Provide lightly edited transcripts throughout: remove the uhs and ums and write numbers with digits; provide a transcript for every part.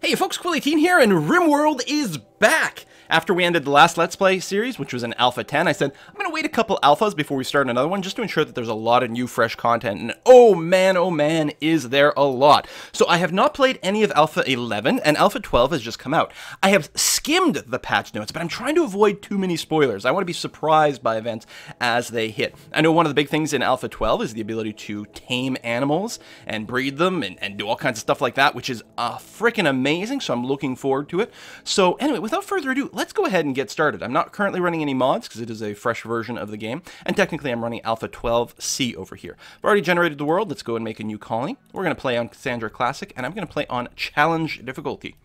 Hey folks, Quilly18 here, and RimWorld is back! After we ended the last Let's Play series, which was an Alpha 10, I said, I'm gonna wait a couple alphas before we start another one, just to ensure that there's a lot of new, fresh content, and oh man, is there a lot. So I have not played any of Alpha 11, and Alpha 12 has just come out. I have skimmed the patch notes, but I'm trying to avoid too many spoilers. I want to be surprised by events as they hit. I know one of the big things in Alpha 12 is the ability to tame animals, and breed them, and do all kinds of stuff like that, which is freaking amazing, so I'm looking forward to it. So anyway, without further ado, let's go ahead and get started. I'm not currently running any mods because it is a fresh version of the game, and technically I'm running Alpha 12C over here. I've already generated the world. Let's go and make a new colony. We're going to play on Cassandra Classic, and I'm going to play on Challenge difficulty.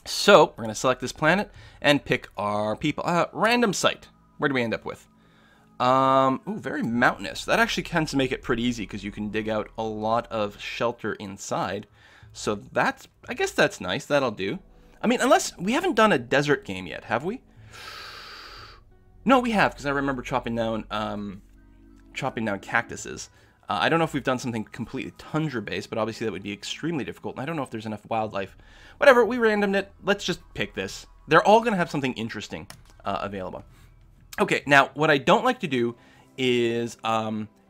So we're going to select this planet and pick our people. Random site. Where do we end up with? Ooh, very mountainous. That actually tends to make it pretty easy because you can dig out a lot of shelter inside. So that's, I guess that's nice. That'll do. I mean, unless we haven't done a desert game yet, have we? No, we have, because I remember chopping down cactuses. I don't know if we've done something completely tundra-based, but obviously that would be extremely difficult, and I don't know if there's enough wildlife. Whatever, we randomed it. Let's just pick this. They're all going to have something interesting available. Okay, now, what I don't like to do is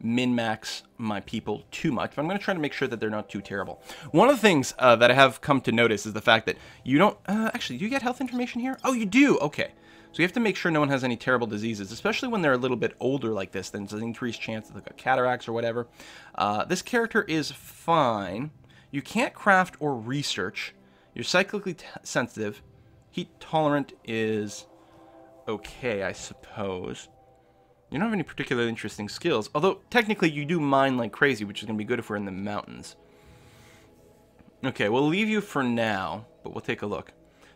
min-max my people too much, but I'm going to try to make sure that they're not too terrible. One of the things that I have come to notice is the fact that you don't... actually, do you get health information here? Oh, you do! Okay. So you have to make sure no one has any terrible diseases, especially when they're a little bit older like this. Then there's an increased chance that they've got cataracts or whatever. This character is fine. You can't craft or research. You're cyclically sensitive. Heat tolerant is okay, I suppose. You don't have any particularly interesting skills, although technically you do mine like crazy, which is going to be good if we're in the mountains. Okay, we'll leave you for now, but we'll take a look.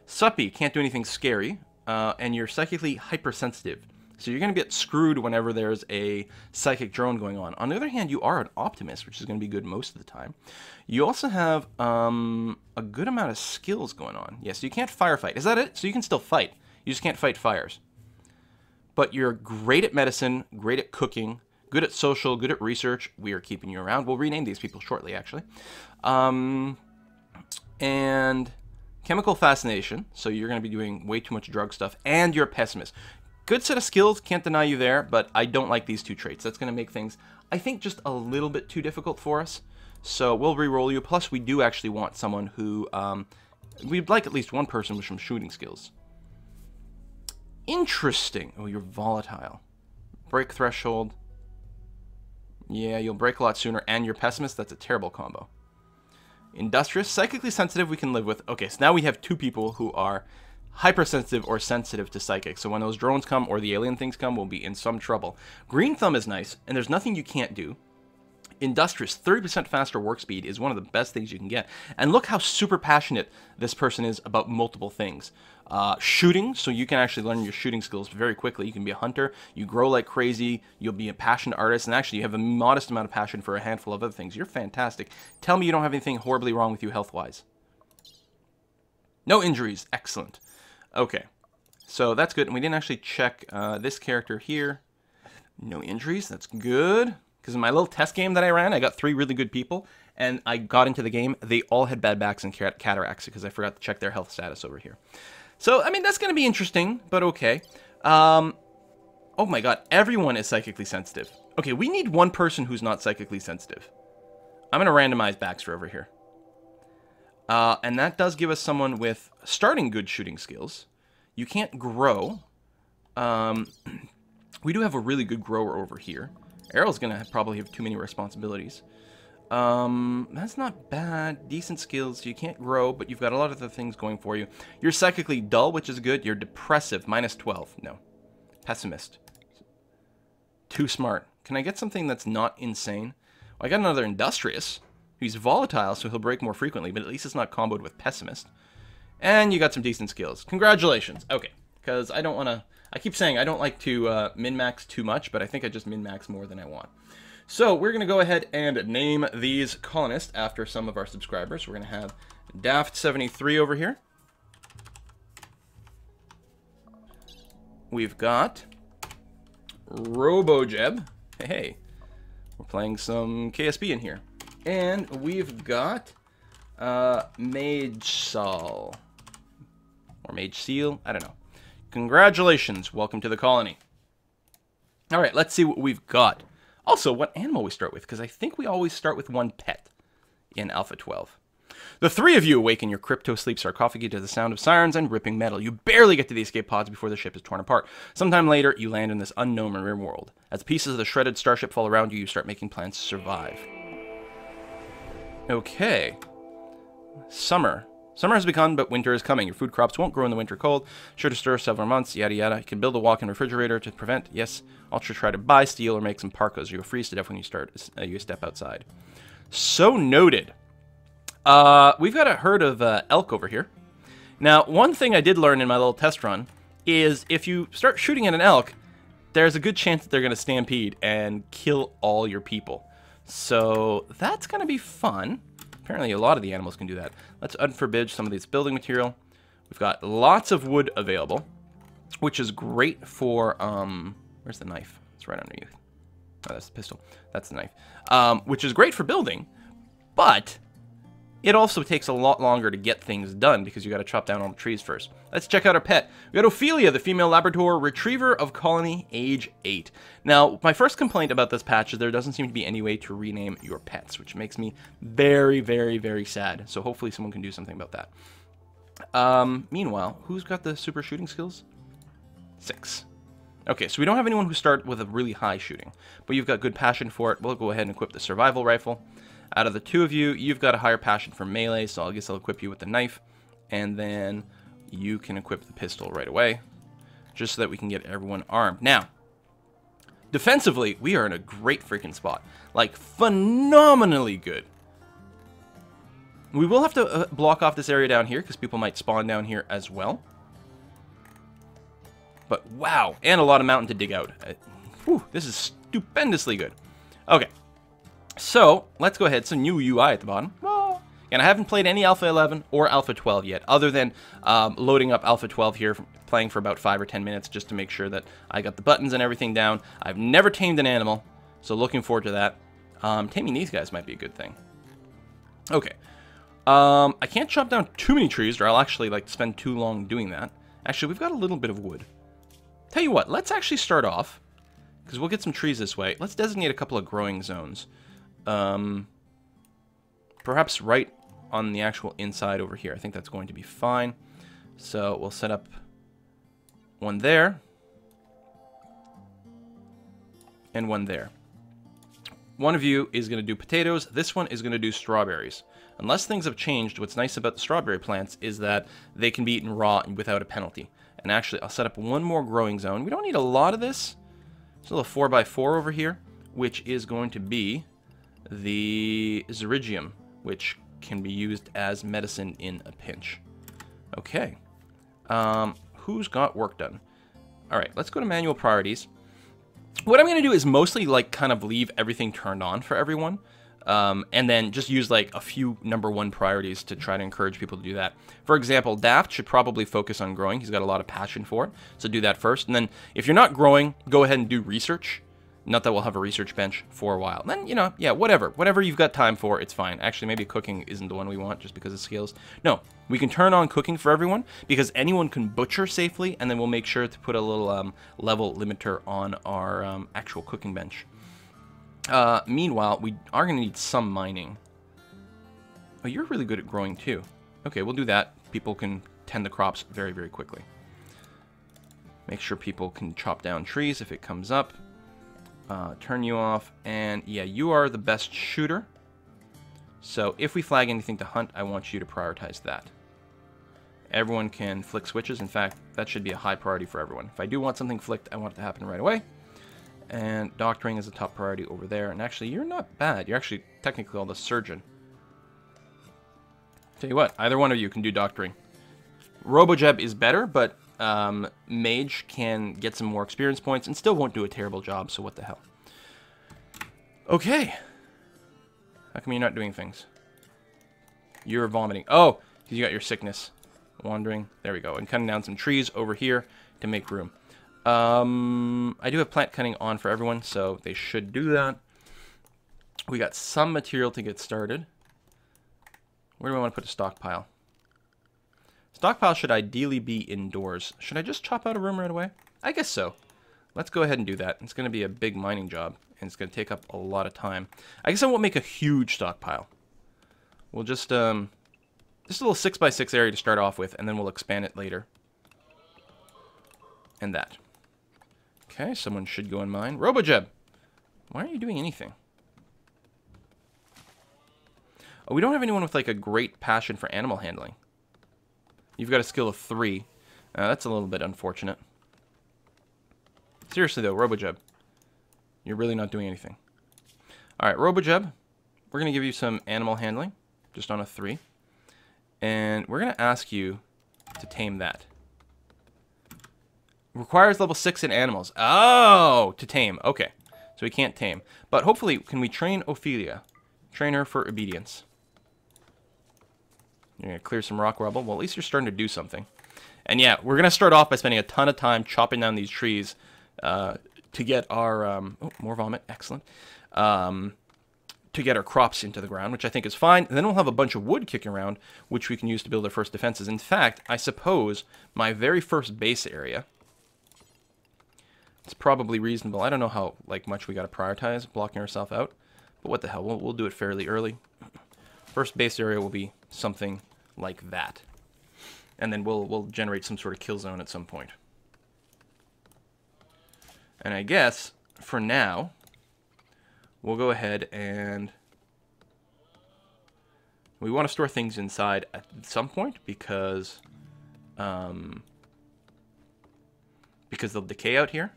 Suppy, can't do anything scary, and you're psychically hypersensitive, so you're going to get screwed whenever there's a psychic drone going on. On the other hand, you are an optimist, which is going to be good most of the time. You also have a good amount of skills going on. Yes, you can't firefight. Is that it? So you can still fight. You just can't fight fires. But you're great at medicine, great at cooking, good at social, good at research. We are keeping you around. We'll rename these people shortly, actually. And chemical fascination. So you're going to be doing way too much drug stuff. And you're a pessimist. Good set of skills. Can't deny you there. But I don't like these two traits. That's going to make things, I think, just a little bit too difficult for us. So we'll re-roll you. Plus, we do actually want someone who... we'd like at least one person with some shooting skills. Interesting. Oh, you're volatile. Break threshold. Yeah, you'll break a lot sooner. And you're pessimist. That's a terrible combo. Industrious. Psychically sensitive we can live with. Okay, so now we have two people who are hypersensitive or sensitive to psychic. So when those drones come or the alien things come, we'll be in some trouble. Green thumb is nice, and there's nothing you can't do. Industrious, 30% faster work speed is one of the best things you can get. And look how super passionate this person is about multiple things. Shooting, so you can actually learn your shooting skills very quickly. You can be a hunter, you grow like crazy, you'll be a passionate artist, and actually you have a modest amount of passion for a handful of other things. You're fantastic. Tell me you don't have anything horribly wrong with you health-wise. No injuries. Excellent. Okay, so that's good. And we didn't actually check this character here. No injuries. That's good. Because in my little test game that I ran, I got 3 really good people, and I got into the game. They all had bad backs and cataracts because I forgot to check their health status over here. So, I mean, that's going to be interesting, but okay. Oh my god, everyone is psychically sensitive. Okay, we need one person who's not psychically sensitive. I'm going to randomize Baxter over here. And that does give us someone with starting good shooting skills. You can't grow. We do have a really good grower over here. Errol's going to probably have too many responsibilities. That's not bad. Decent skills. You can't grow, but you've got a lot of other things going for you. You're psychically dull, which is good. You're depressive. -12. No. Pessimist. Too smart. Can I get something that's not insane? Well, I got another industrious. He's volatile, so he'll break more frequently, but at least it's not comboed with pessimist. And you got some decent skills. Congratulations. Okay. Because I don't want to... I keep saying I don't like to min-max too much, but I think I just min-max more than I want. So we're going to go ahead and name these colonists after some of our subscribers. We're going to have Daft73 over here. We've got Robojeb. Hey, we're playing some KSB in here. And we've got Mage Sol. Or Mage Seal. I don't know. Congratulations. Welcome to the colony. All right, let's see what we've got. Also, what animal we start with, because I think we always start with one pet in Alpha 12. The three of you awaken your crypto-sleep sarcophagi to the sound of sirens and ripping metal. You barely get to the escape pods before the ship is torn apart. Sometime later, you land in this unknown RimWorld. As pieces of the shredded starship fall around you, you start making plans to survive. Okay. Summer. Summer has begun, but winter is coming. Your food crops won't grow in the winter cold. Sure to stir several months, yada yada. You can build a walk-in refrigerator to prevent, yes, Ultra try to buy steel or make some parkas. You'll freeze to death when you step outside. So noted. We've got a herd of elk over here. Now, one thing I did learn in my little test run is if you start shooting at an elk, there's a good chance that they're going to stampede and kill all your people. So that's going to be fun. Apparently a lot of the animals can do that. Let's unforbid some of this building material. We've got lots of wood available, which is great for, where's the knife? It's right underneath. Oh, that's the pistol. That's the knife. Which is great for building, but it also takes a lot longer to get things done because you got to chop down all the trees first. Let's check out our pet. We got Ophelia, the female Labrador retriever of colony, age 8. Now, my first complaint about this patch is there doesn't seem to be any way to rename your pets, which makes me very, very, very sad. So hopefully someone can do something about that. Meanwhile, who's got the super shooting skills? 6. Okay, so we don't have anyone who started with a really high shooting, but you've got good passion for it. We'll go ahead and equip the survival rifle. Out of the two of you, you've got a higher passion for melee, so I guess I'll equip you with the knife, and then you can equip the pistol right away, just so that we can get everyone armed. Now, defensively, we are in a great freaking spot. Like, phenomenally good. We will have to block off this area down here, because people might spawn down here as well. But, wow, and a lot of mountain to dig out. Whew, this is stupendously good. Okay. So, let's go ahead. Some new UI at the bottom. And I haven't played any Alpha 11 or Alpha 12 yet, other than loading up Alpha 12 here, playing for about 5 or 10 minutes just to make sure that I got the buttons and everything down. I've never tamed an animal, so looking forward to that. Taming these guys might be a good thing. Okay. I can't chop down too many trees, or I'll actually like spend too long doing that. Actually, we've got a little bit of wood. Tell you what, let's actually start off, because we'll get some trees this way. Let's designate a couple of growing zones. Perhaps right on the actual inside over here. I think that's going to be fine. So we'll set up one there and one there. One of you is going to do potatoes. This one is going to do strawberries. Unless things have changed, what's nice about the strawberry plants is that they can be eaten raw and without a penalty. And actually, I'll set up one more growing zone. We don't need a lot of this. There's a little 4x4 over here, which is going to be the Zerigium, which can be used as medicine in a pinch. Okay. Who's got work done? All right, let's go to manual priorities. What I'm going to do is mostly like kind of leave everything turned on for everyone. And then just use like a few #1 priorities to try to encourage people to do that. For example, Daft should probably focus on growing. He's got a lot of passion for it. So do that first. And then if you're not growing, go ahead and do research. Not that we'll have a research bench for a while. Then, you know, yeah, whatever. Whatever you've got time for, it's fine. Actually, maybe cooking isn't the one we want just because of skills. No, we can turn on cooking for everyone because anyone can butcher safely, and then we'll make sure to put a little level limiter on our actual cooking bench. Meanwhile, we are going to need some mining. Oh, you're really good at growing too. Okay, we'll do that. People can tend the crops very, very quickly. Make sure people can chop down trees if it comes up. Turn you off, and yeah, you are the best shooter. So if we flag anything to hunt, I want you to prioritize that. Everyone can flick switches. In fact, that should be a high priority for everyone. If I do want something flicked, I want it to happen right away. And doctoring is a top priority over there. And actually, you're not bad. You're actually technically called a surgeon. Tell you what, either one of you can do doctoring. RoboJeb is better, but Mage can get some more experience points and still won't do a terrible job, so what the hell. Okay. How come you're not doing things? You're vomiting. Oh, because you got your sickness. Wandering. There we go. And cutting down some trees over here to make room. I do have plant cutting on for everyone, so they should do that. We got some material to get started. Where do I want to put a stockpile? Stockpile should ideally be indoors. Should I just chop out a room right away? I guess so. Let's go ahead and do that. It's going to be a big mining job, and it's going to take up a lot of time. I guess I won't make a huge stockpile. We'll just a little 6x6 area to start off with, and then we'll expand it later. And that. Okay, someone should go and mine. RoboJeb! Why aren't you doing anything? Oh, we don't have anyone with, like, a great passion for animal handling. You've got a skill of 3. That's a little bit unfortunate. Seriously, though, RoboJeb. You're really not doing anything. Alright, RoboJeb. We're going to give you some animal handling. Just on a 3. And we're going to ask you to tame that. Requires level 6 in animals. Oh! To tame. Okay. So we can't tame. But hopefully, can we train Ophelia? Train her for obedience. You're going to clear some rock rubble. Well, at least you're starting to do something. And yeah, we're going to start off by spending a ton of time chopping down these trees to get our... oh, more vomit. Excellent. To get our crops into the ground, which I think is fine. And then we'll have a bunch of wood kicking around, which we can use to build our first defenses. In fact, I suppose my very first base area... It's probably reasonable. I don't know how much we got to prioritize blocking ourselves out. But what the hell, we'll do it fairly early. First base area will be something like that. And then we'll generate some sort of kill zone at some point. And I guess, for now, we'll go ahead and... We want to store things inside at some point because they'll decay out here.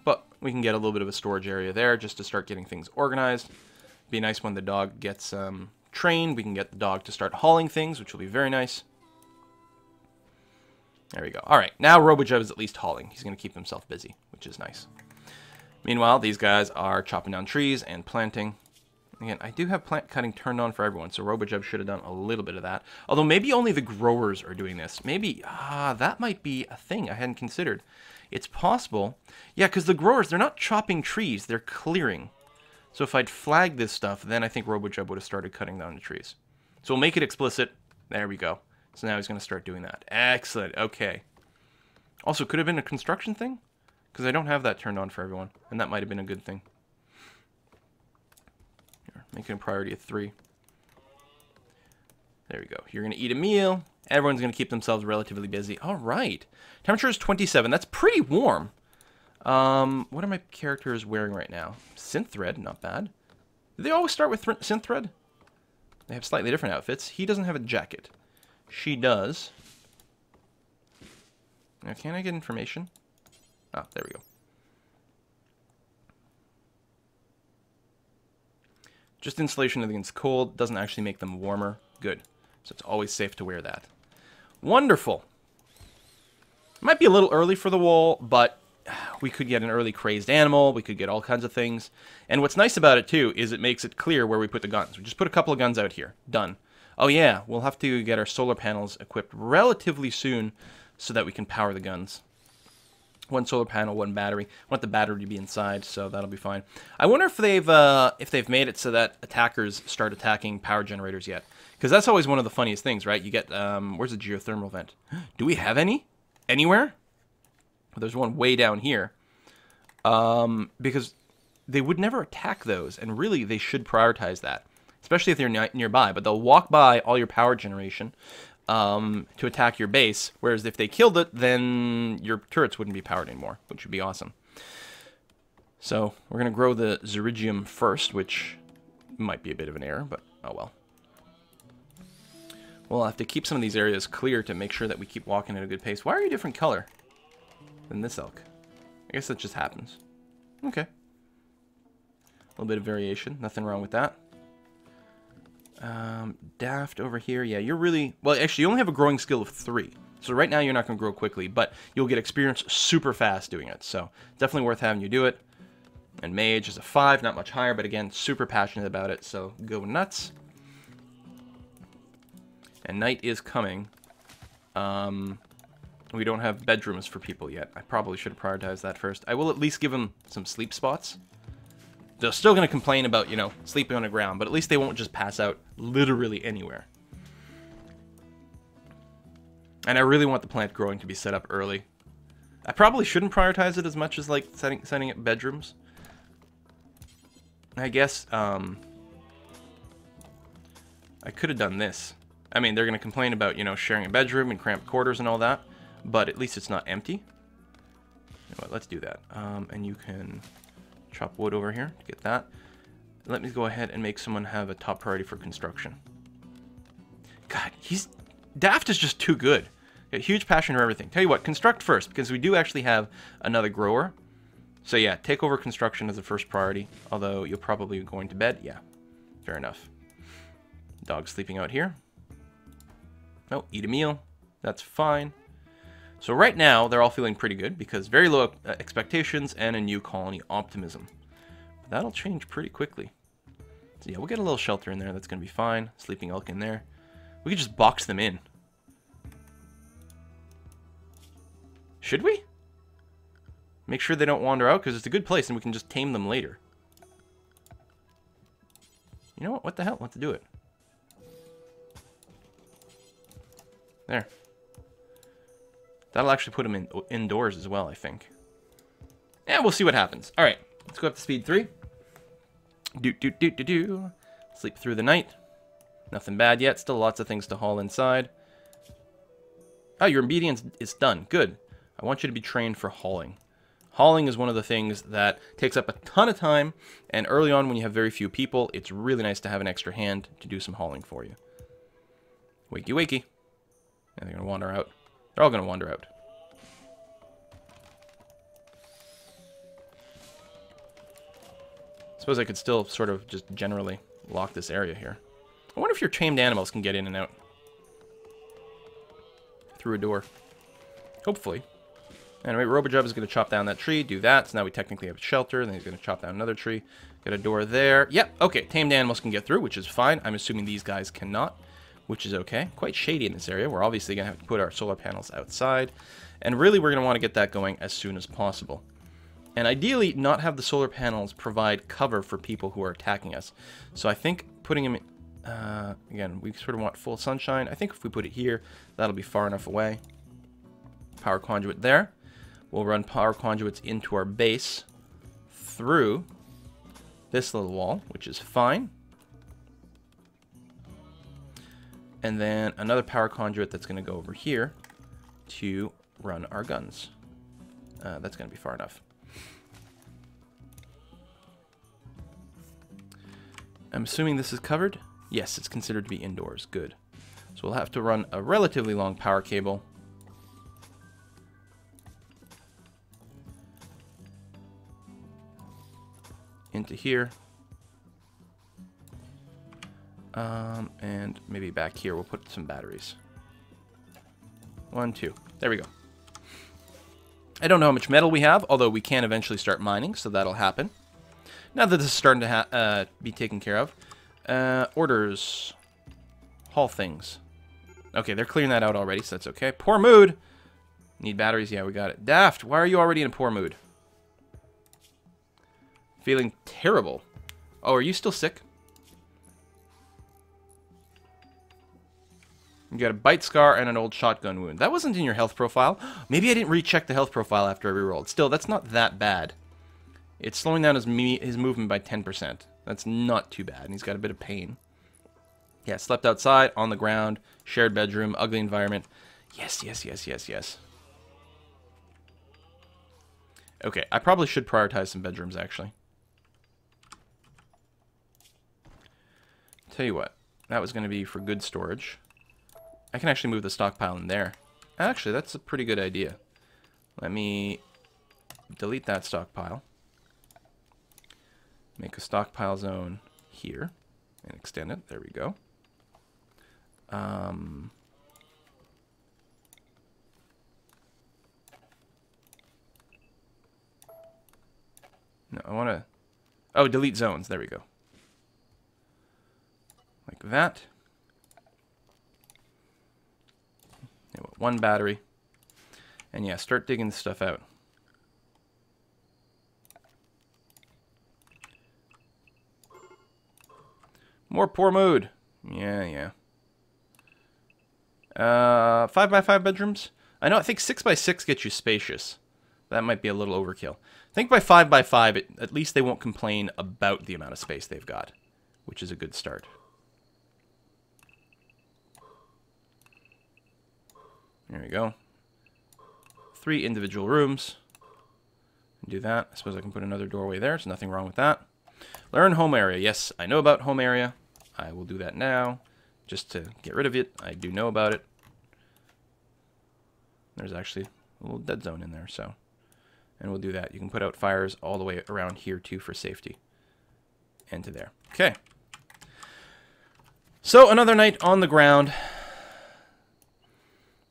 But we can get a little bit of a storage area there just to start getting things organized. Be nice when the dog gets trained. We can get the dog to start hauling things, which will be very nice. There we go. All right, now RoboJeb is at least hauling. He's going to keep himself busy, which is nice. Meanwhile, these guys are chopping down trees and planting. Again, I do have plant cutting turned on for everyone, so RoboJeb should have done a little bit of that. Although maybe only the growers are doing this. Maybe, that might be a thing I hadn't considered. It's possible. Yeah, because the growers, they're not chopping trees, they're clearing. So if I'd flagged this stuff, then I think RoboJeb would have started cutting down the trees. So we'll make it explicit. There we go. So now he's going to start doing that. Excellent. Okay. Also, could have been a construction thing? Because I don't have that turned on for everyone. And that might have been a good thing. Here, making a priority of 3. There we go. You're going to eat a meal. Everyone's going to keep themselves relatively busy. All right. Temperature is 27. That's pretty warm. What are my characters wearing right now? Synth thread, not bad. Do they always start with synth thread? They have slightly different outfits. He doesn't have a jacket. She does. Now, can I get information? Ah, there we go. Just insulation against cold doesn't actually make them warmer. Good. So it's always safe to wear that. Wonderful. Might be a little early for the wool, but we could get an early crazed animal. We could get all kinds of things. And what's nice about it, too, is it makes it clear where we put the guns. We just put a couple of guns out here. Done. Oh, yeah. We'll have to get our solar panels equipped relatively soon so that we can power the guns. One solar panel, one battery. I want the battery to be inside, so that'll be fine. I wonder if they've made it so that attackers start attacking power generators yet. Because that's always one of the funniest things, right? You get, where's the geothermal vent? Do we have any? Anywhere? Well, there's one way down here. Because they would never attack those, and really they should prioritize that. Especially if they're nearby, but they'll walk by all your power generation to attack your base, whereas if they killed it, then your turrets wouldn't be powered anymore, which would be awesome. So we're going to grow the Zerigium first, which might be a bit of an error, but oh well. We'll have to keep some of these areas clear to make sure that we keep walking at a good pace. Why are you a different color than this elk? I guess that just happens. Okay. A little bit of variation. Nothing wrong with that. Daft over here. Yeah, you're really... Well, actually, you only have a growing skill of 3. So right now, you're not going to grow quickly, but you'll get experience super fast doing it. So definitely worth having you do it. And Mage is a 5, not much higher, but again, super passionate about it, so go nuts. And night is coming. We don't have bedrooms for people yet. I probably should have prioritized that first. I will at least give them some sleep spots. They're still going to complain about, you know, sleeping on the ground, but at least they won't just pass out literally anywhere. And I really want the plant growing to be set up early. I probably shouldn't prioritize it as much as, like, setting up bedrooms. I guess, I could have done this. I mean, they're going to complain about, you know, sharing a bedroom and cramped quarters and all that. But at least it's not empty. You know what, let's do that. And you can chop wood over here to get that. Let me go ahead and make someone have a top priority for construction. God, Daft is just too good. Got huge passion for everything. Tell you what, construct first, because we do actually have another grower. So yeah, take over construction as the first priority. Although you're probably going to bed. Yeah, fair enough. Dog sleeping out here. Oh, eat a meal. That's fine. So right now, they're all feeling pretty good because very low expectations and a new colony optimism. But that'll change pretty quickly. So yeah, we'll get a little shelter in there. That's going to be fine. Sleeping elk in there. We could just box them in. Should we? Make sure they don't wander out because it's a good place and we can just tame them later. You know what? What the hell? Let's do it. There. That'll actually put them indoors as well, I think. Yeah, we'll see what happens. All right, let's go up to speed 3. Sleep through the night. Nothing bad yet. Still lots of things to haul inside. Oh, your obedience is done. Good. I want you to be trained for hauling. Hauling is one of the things that takes up a ton of time, and early on when you have very few people, it's really nice to have an extra hand to do some hauling for you. Wakey wakey. And they're going to wander out. They're all going to wander out. Suppose I could still sort of just generally lock this area here. I wonder if your tamed animals can get in and out through a door. Hopefully. Anyway, Robojub is going to chop down that tree, do that. So now we technically have a shelter. Then he's going to chop down another tree. Got a door there. Yep, okay. Tamed animals can get through, which is fine. I'm assuming these guys cannot, which is okay. Quite shady in this area. We're obviously going to have to put our solar panels outside. And really, we're going to want to get that going as soon as possible. And ideally, not have the solar panels provide cover for people who are attacking us. So I think putting them in... again, we sort of want full sunshine. I think if we put it here, that'll be far enough away. Power conduit there. We'll run power conduits into our base through this little wall, which is fine. And then another power conduit that's going to go over here to run our guns. That's going to be far enough. I'm assuming this is covered. Yes, it's considered to be indoors. Good. So we'll have to run a relatively long power cable. Into here. And maybe back here we'll put some batteries. 1, 2. There we go. I don't know how much metal we have, although we can eventually start mining, so that'll happen. Now that this is starting to be taken care of. Orders. Haul things. Okay, they're clearing that out already, so that's okay. Poor mood. Need batteries? Yeah, we got it. Daft, why are you already in a poor mood? Feeling terrible. Oh, are you still sick? You got a bite scar and an old shotgun wound. That wasn't in your health profile. Maybe I didn't recheck the health profile after I rerolled. Still, that's not that bad. It's slowing down his movement by 10%. That's not too bad, and he's got a bit of pain. Yeah, slept outside, on the ground, shared bedroom, ugly environment. Yes, yes, yes, yes, yes. Okay, I probably should prioritize some bedrooms, actually. Tell you what, that was going to be for good storage. I can actually move the stockpile in there. Actually, that's a pretty good idea. Let me delete that stockpile. Make a stockpile zone here and extend it. There we go. No, I want to... Oh, delete zones. There we go. Like that. One battery. And yeah, start digging the stuff out. More poor mood. Yeah, yeah. 5x5 bedrooms? I know, I think 6x6 gets you spacious. That might be a little overkill. I think by 5x5, at least they won't complain about the amount of space they've got, which is a good start. There we go. 3 individual rooms. Do that. I suppose I can put another doorway there. There's nothing wrong with that. Learn home area. Yes, I know about home area. I will do that now, just to get rid of it. I do know about it. There's actually a little dead zone in there, so... And we'll do that. You can put out fires all the way around here, too, for safety. And to there. Okay. So, another night on the ground.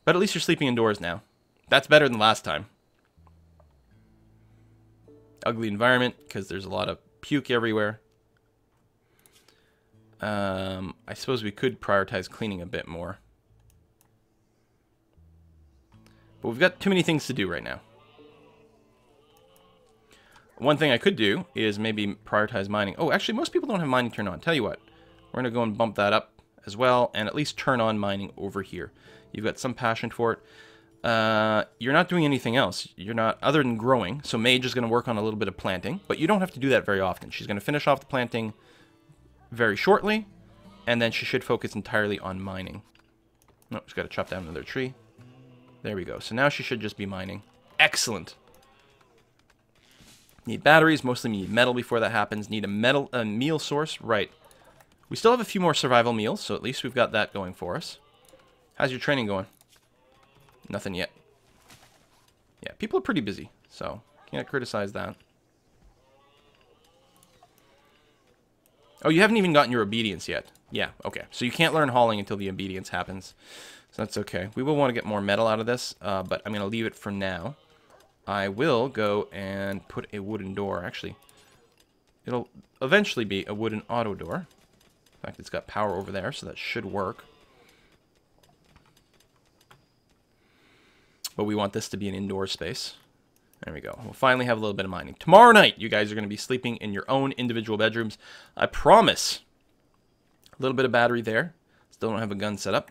But at least you're sleeping indoors now. That's better than last time. Ugly environment, because there's a lot of puke everywhere. I suppose we could prioritize cleaning a bit more. But we've got too many things to do right now. One thing I could do is maybe prioritize mining. Oh, actually, most people don't have mining turned on. Tell you what, we're going to go and bump that up as well, and at least turn on mining over here. You've got some passion for it. You're not doing anything else. You're not, other than growing. So Mage is going to work on a little bit of planting, but you don't have to do that very often. She's going to finish off the planting very shortly, and then she should focus entirely on mining. No, she's got to chop down another tree. There we go. So now she should just be mining. Excellent. Need batteries. Mostly need metal before that happens. Need a meal source. Right. We still have a few more survival meals, so at least we've got that going for us. How's your training going? Nothing yet. Yeah, people are pretty busy, so can't criticize that. Oh, you haven't even gotten your obedience yet. Yeah, okay. So you can't learn hauling until the obedience happens. So that's okay. We will want to get more metal out of this, but I'm going to leave it for now. I will go and put a wooden door. Actually, it'll eventually be a wooden auto door. In fact, it's got power over there, so that should work. But we want this to be an indoor space. There we go. We'll finally have a little bit of mining. Tomorrow night, you guys are going to be sleeping in your own individual bedrooms. I promise. A little bit of battery there. Still don't have a gun set up.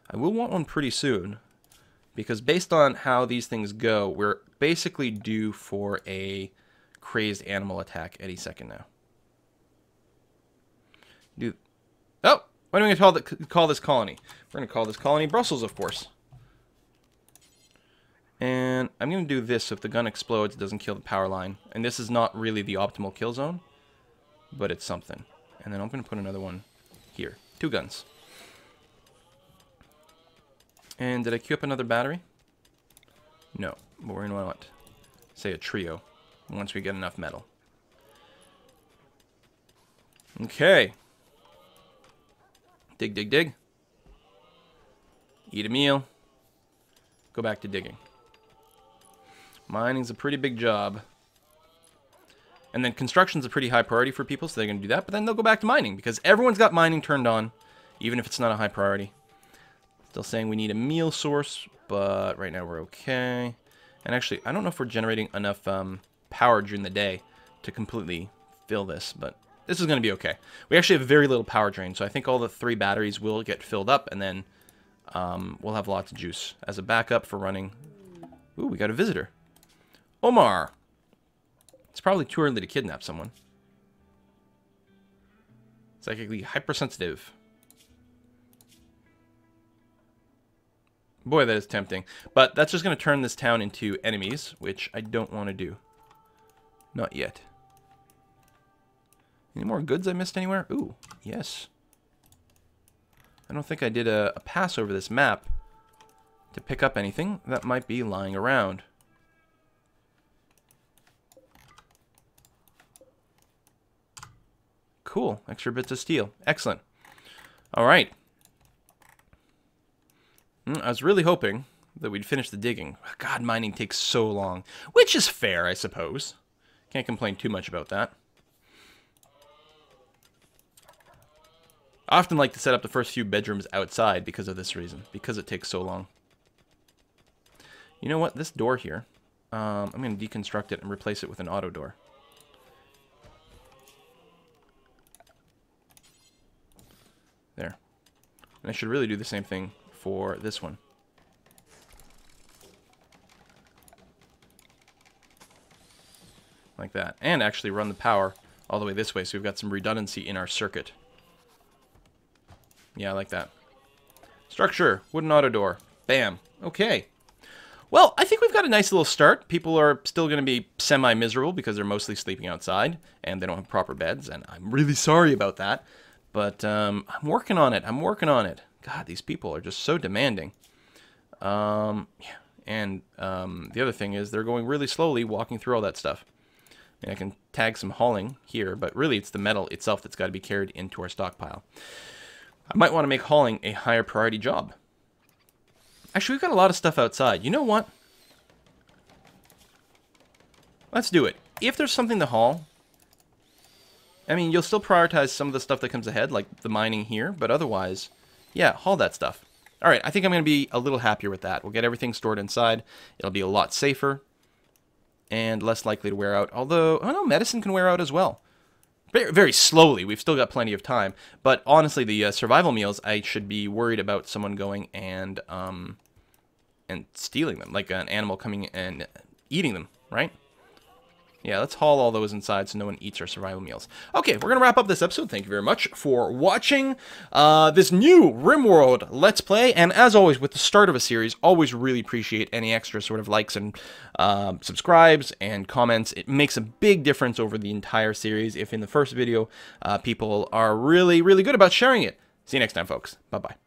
I will want one pretty soon, because based on how these things go, we're basically due for a crazed animal attack any second now. Oh, what are we going to call this colony? We're going to call this colony Brussels, of course. And I'm going to do this so if the gun explodes, it doesn't kill the power line. And this is not really the optimal kill zone, but it's something. And then I'm going to put another one here. 2 guns. And did I queue up another battery? No. But we're going to want, say, a trio once we get enough metal. Okay. Dig, dig, dig. Eat a meal. Go back to digging. Mining's a pretty big job. And then construction's a pretty high priority for people, so they're going to do that. But then they'll go back to mining, because everyone's got mining turned on, even if it's not a high priority. Still saying we need a meal source, but right now we're okay. And actually, I don't know if we're generating enough power during the day to completely fill this, but this is going to be okay. We actually have very little power drain, so I think all the 3 batteries will get filled up, and then we'll have lots of juice as a backup for running. Ooh, we got a visitor. Omar. It's probably too early to kidnap someone. Psychically hypersensitive. Boy, that is tempting. But that's just going to turn this town into enemies, which I don't want to do. Not yet. Any more goods I missed anywhere? Ooh, yes. I don't think I did a pass over this map to pick up anything that might be lying around. Cool. Extra bits of steel. Excellent. All right. I was really hoping that we'd finish the digging. God, mining takes so long. Which is fair, I suppose. Can't complain too much about that. I often like to set up the first few bedrooms outside because of this reason. Because it takes so long. You know what? This door here, I'm going to deconstruct it and replace it with an auto door. There. And I should really do the same thing for this one. Like that. And actually run the power all the way this way, so we've got some redundancy in our circuit. Yeah, I like that. Structure, wooden auto door. Bam. Okay. Well, I think we've got a nice little start. People are still going to be semi-miserable because they're mostly sleeping outside and they don't have proper beds, and I'm really sorry about that. But I'm working on it. I'm working on it. God, these people are just so demanding. Yeah. And the other thing is they're going really slowly walking through all that stuff. And I can tag some hauling here, but really it's the metal itself that's got to be carried into our stockpile. I might want to make hauling a higher priority job. Actually, we've got a lot of stuff outside. You know what? Let's do it. If there's something to haul, I mean, you'll still prioritize some of the stuff that comes ahead, like the mining here, but otherwise, yeah, haul that stuff. All right, I think I'm going to be a little happier with that. We'll get everything stored inside. It'll be a lot safer and less likely to wear out. Although, oh no, medicine can wear out as well. Very, very slowly. We've still got plenty of time. But honestly, the survival meals, I should be worried about someone going and stealing them, like an animal coming and eating them, right? Yeah, let's haul all those inside so no one eats our survival meals. Okay, we're going to wrap up this episode. Thank you very much for watching this new RimWorld Let's Play. And as always, with the start of a series, always really appreciate any extra sort of likes and subscribes and comments. It makes a big difference over the entire series if in the first video people are really, really good about sharing it. See you next time, folks. Bye-bye.